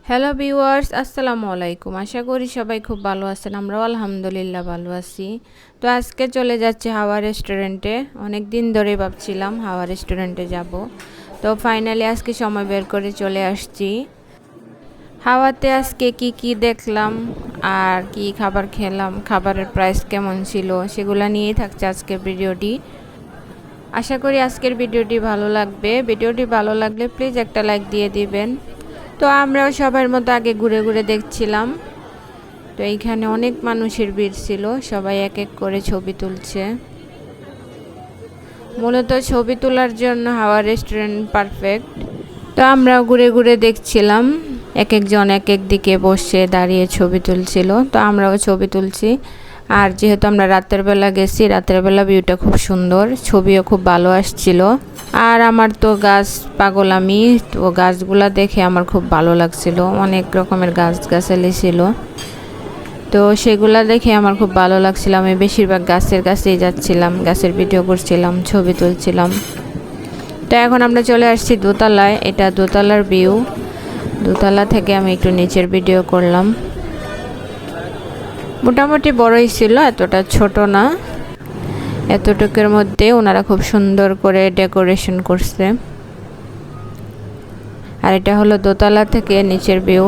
Hello viewers, আসসালামু আলাইকুম। আশা করি সবাই খুব ভালো আছেন। আমরাও আলহামদুলিল্লাহ ভালো আছি। তো আজকে চলে যাচ্ছি হাওয়া রেস্টুরেন্টে। অনেক দিন ধরে ভাবছিলাম হাওয়া রেস্টুরেন্টে যাব। তো ফাইনালি আজকে সময় বের করে চলে আসছি। হাওয়াতে আজকে কি দেখলাম আর কি খাবার খেলাম, খাবারের প্রাইস কেমন ছিল, সেগুলো নিয়েই থাকছে আজকের ভিডিওটি। আশা করি আজকের ভিডিওটি ভালো লাগবে। ভিডিওটি ভালো লাগলে প্লিজ একটা লাইক দিয়ে দিবেন। তো আমরাও সবার মতো আগে ঘুরে ঘুরে দেখছিলাম। তো এইখানে অনেক মানুষের ভিড় ছিল, সবাই এক এক করে ছবি তুলছে। মূলত ছবি তোলার জন্য হাওয়া রেস্টুরেন্ট পারফেক্ট। তো আমরাও ঘুরে ঘুরে দেখছিলাম, এক একজন এক এক দিকে বসে দাঁড়িয়ে ছবি তুলছিল। তো আমরাও ছবি তুলছি। আর যেহেতু আমরা রাতের বেলা গেছি, রাতের বেলা ভিউটা খুব সুন্দর, ছবিও খুব ভালো আসছিল। আর আমার তো গাছ পাগল আমি, তো গাছগুলা দেখে আমার খুব ভালো লাগছিল। অনেক রকমের গাছালি ছিল, তো সেগুলা দেখে আমার খুব ভালো লাগছিল। আমি বেশিরভাগ গাছের কাছেই যাচ্ছিলাম, গাছের ভিডিও করছিলাম, ছবি তুলছিলাম। তো এখন আমরা চলে আসছি দোতলায়। এটা দোতলার ভিউ। দোতলা থেকে আমি একটু নিচের ভিডিও করলাম। মোটামুটি বড়ই ছিল, এতটা ছোট না। এতটুকুর মধ্যে ওনারা খুব সুন্দর করে ডেকোরেশন করছে। আর এটা হলো দোতলা থেকে নিচের ভিউ।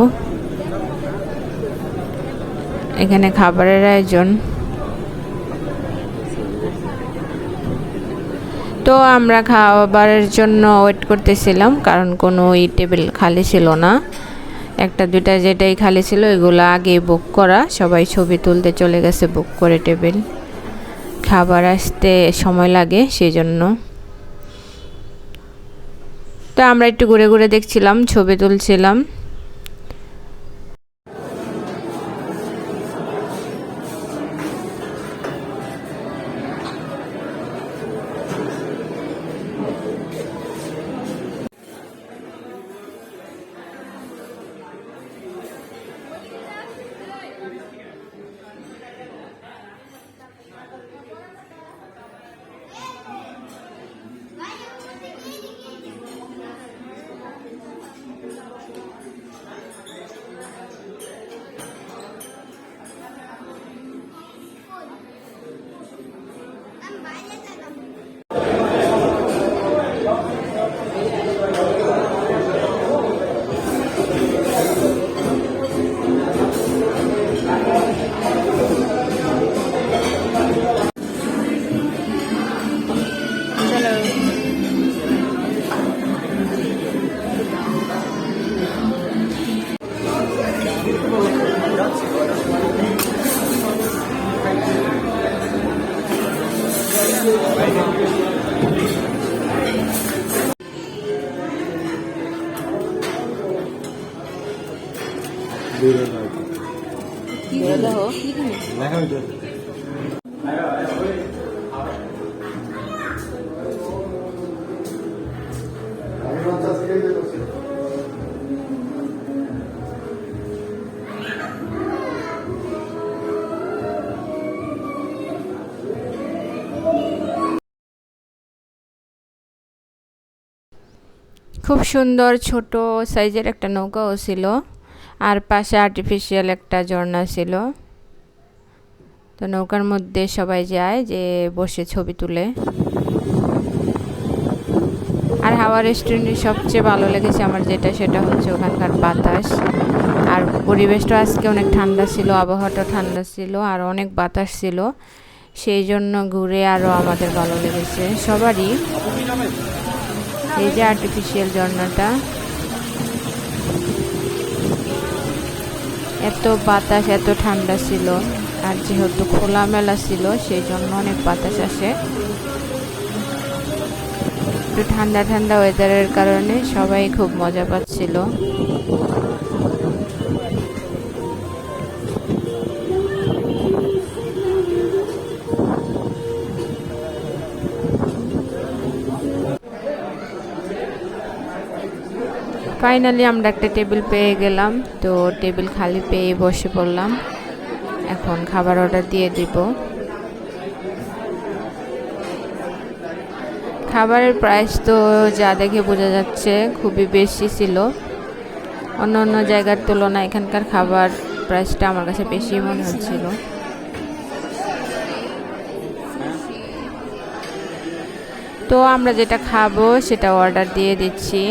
এখানে খাবারের আয়োজন। তো আমরা খাবারের জন্য ওয়েট করতেছিলাম, কারণ কোনো টেবিল খালি ছিল না। একটা দুইটা যেটাই খালি ছিল এগুলো আগে বুক করা, সবাই ছবি তুলতে চলে গেছে বুক করে টেবিল। খাবার আসতে সময় লাগে সেই জন্য। তো আমরা একটু ঘুরে ঘুরে দেখছিলাম, ছবি তুলছিলাম। খুব সুন্দর ছোট সাইজের একটা নৌকাও ছিল, আর পাশে আর্টিফিশিয়াল একটা ঝর্ণা ছিল। তো নৌকার মধ্যে সবাই যায় যে বসে ছবি তুলে। আর হাওয়া রেস্টুরেন্টের সবচেয়ে ভালো লেগেছে আমার যেটা, সেটা হচ্ছে ওখানকার বাতাস। আর পরিবেশটা আজকে অনেক ঠান্ডা ছিল, আবহাওয়াটা ঠান্ডা ছিল, আর অনেক বাতাস ছিল। সেই জন্য ঘুরে আরও আমাদের ভালো লেগেছে সবারই। এই যে আর্টিফিশিয়াল ঝর্ণাটা, এত বাতাস, এত ঠান্ডা ছিল। আর যেহেতু খোলামেলা ছিল সেই জন্য অনেক বাতাস আসে। একটু ঠান্ডা ঠান্ডা ওয়েদারের কারণে সবাই খুব মজা পাচ্ছিল। ফাইনালি আমরা একটা টেবিল পেয়ে গেলাম। তো টেবিল খালি পেয়ে বসে পড়লাম। এখন খাবার অর্ডার দিয়ে দিব। খাবারের প্রাইস তো যা দেখে বোঝা যাচ্ছে খুবই বেশি ছিল। অন্য অন্য জায়গার তুলনায় এখানকার খাবার প্রাইসটা আমার কাছে বেশি মনে হচ্ছিল। তো আমরা যেটা খাবো সেটা অর্ডার দিয়ে দিচ্ছি।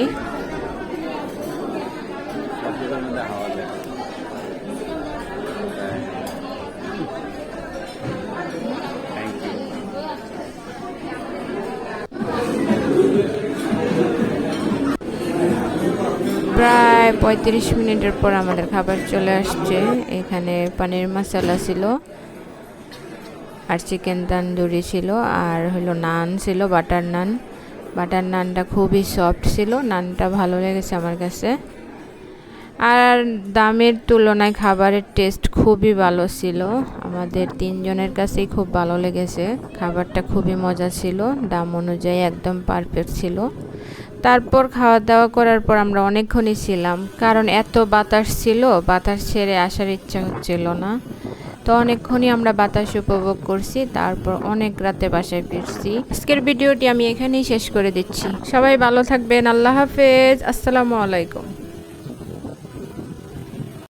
প্রায় 35 মিনিটের পর আমাদের খাবার চলে আসছে। এখানে পানির মশলা ছিল আর চিকেন তান্দুরি ছিল আর হলো নান ছিল, বাটার নান। বাটার নানটা খুবই সফট ছিল, নানটা ভালো লেগেছে আমার কাছে। আর দামের তুলনায় খাবারের টেস্ট খুবই ভালো ছিল, আমাদের 3 জনের কাছেই খুব ভালো লেগেছে। খাবারটা খুবই মজা ছিল, দাম অনুযায়ী একদম পারফেক্ট ছিল। তারপর খাওয়া দাওয়া করার পর আমরা অনেকক্ষণই ছিলাম, কারণ এত বাতাস ছিল, বাতাস ছেড়ে আসার ইচ্ছা হচ্ছিল না। তো অনেকক্ষণই আমরা বাতাস উপভোগ করছি, তারপর অনেক রাতে বাসায় ফিরছি। আজকের ভিডিওটি আমি এখানেই শেষ করে দিচ্ছি। সবাই ভালো থাকবেন, আল্লাহ হাফেজ, আসসালামু আলাইকুম।